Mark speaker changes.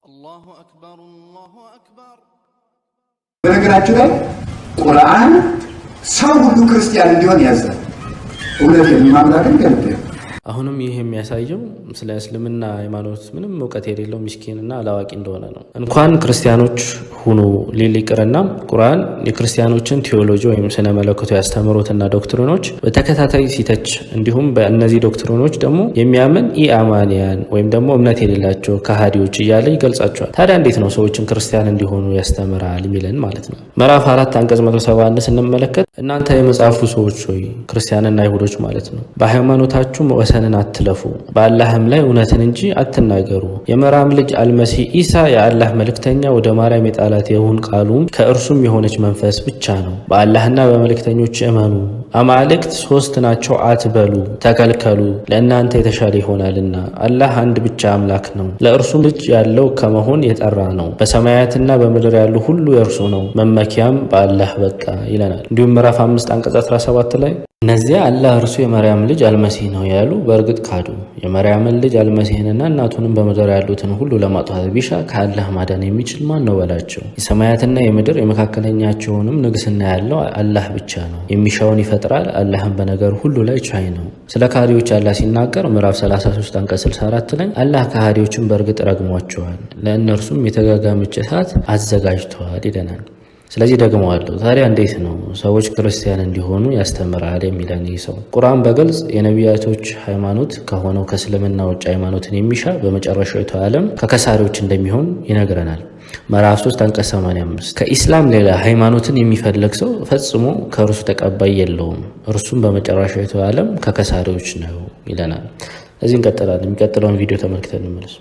Speaker 1: الله أكبر الله أكبر.
Speaker 2: በነገራችን ላይ ቁርአን ሰው ሁሉ ክርስቲያን እንዲሆን ያዛል። እውነቴን ማምራትን ገልጤ
Speaker 3: አሁንም ይህ የሚያሳየው ስለ እስልምና ሃይማኖት ምንም እውቀት የሌለው ምስኪንና አላዋቂ እንደሆነ ነው። እንኳን ክርስቲያኖች ሁኑ ሊል ይቅርና ቁርአን የክርስቲያኖችን ቴዎሎጂ ወይም ስነ መለኮታዊ አስተምህሮትና ዶክትሪኖች በተከታታይ ሲተች፣ እንዲሁም በእነዚህ ዶክትሪኖች ደግሞ የሚያምን ኢአማንያን ወይም ደግሞ እምነት የሌላቸው ከሃዲዎች እያለ ይገልጻቸዋል። ታዲያ እንዴት ነው ሰዎችን ክርስቲያን እንዲሆኑ ያስተምራል የሚለን ማለት ነው። ምዕራፍ 4 አንቀጽ 171 ስንመለከት እናንተ የመጽሐፉ ሰዎች ሆይ ክርስቲያንና አይሁዶች ማለት ነው በሃይማኖታችሁ ወሰንን አትለፉ፣ በአላህም ላይ እውነትን እንጂ አትናገሩ። የመርያም ልጅ አልመሲህ ኢሳ የአላህ መልእክተኛ ወደ ማርያም የጣላት የሁን ቃሉም ከእርሱም የሆነች መንፈስ ብቻ ነው። በአላህና በመልእክተኞች እመኑ። አማልክት ሶስት ናቸው አትበሉ፣ ተከልከሉ፣ ለእናንተ የተሻለ ይሆናልና። አላህ አንድ ብቻ አምላክ ነው፣ ለእርሱም ልጅ ያለው ከመሆን የጠራ ነው። በሰማያትና በምድር ያሉ ሁሉ የእርሱ ነው፣ መመኪያም በአላህ በቃ ይለናል። እንዲሁም ምዕራፍ 5 አንቀጽ 17 ላይ እነዚያ አላህ እርሱ የመርያም ልጅ አልመሲህ ነው ያሉ በእርግጥ ካዱ። የመርያምን ልጅ አልመሲህንና እናቱንም በምድር ያሉትን ሁሉ ለማጥፋት ቢሻ ከአላህ ማዳን የሚችል ማን ነው በላቸው። የሰማያትና የምድር የመካከለኛቸውንም ንግስና ያለው አላህ ብቻ ነው። የሚሻውን ይፈጥራል፣ አላህም በነገር ሁሉ ላይ ቻይ ነው። ስለ ካህዲዎች አላህ ሲናገር ምዕራፍ 33 አንቀጽ 64 ላይ አላህ ካህዲዎችን በእርግጥ ረግሟቸዋል፣ ለእነርሱም የተጋጋመች እሳት አዘጋጅተዋል ይለናል። ስለዚህ ደግሞ አለው ታዲያ እንዴት ነው ሰዎች ክርስቲያን እንዲሆኑ ያስተምራል የሚለን ይህ ሰው? ቁርአን በግልጽ የነቢያቶች ሃይማኖት ከሆነው ከእስልምና ውጭ ሃይማኖትን የሚሻ በመጨረሻው ዓለም ከከሳሪዎች እንደሚሆን ይነግረናል። ምዕራፍ 3 አንቀጽ 85 ከኢስላም ሌላ ሃይማኖትን የሚፈልግ ሰው ፈጽሞ ከእርሱ ተቀባይ የለውም፣ እርሱም በመጨረሻው ዓለም ከከሳሪዎች ነው ይለናል። እዚህ እንቀጥላለን። የሚቀጥለውን ቪዲዮ ተመልክተን እንመለስ።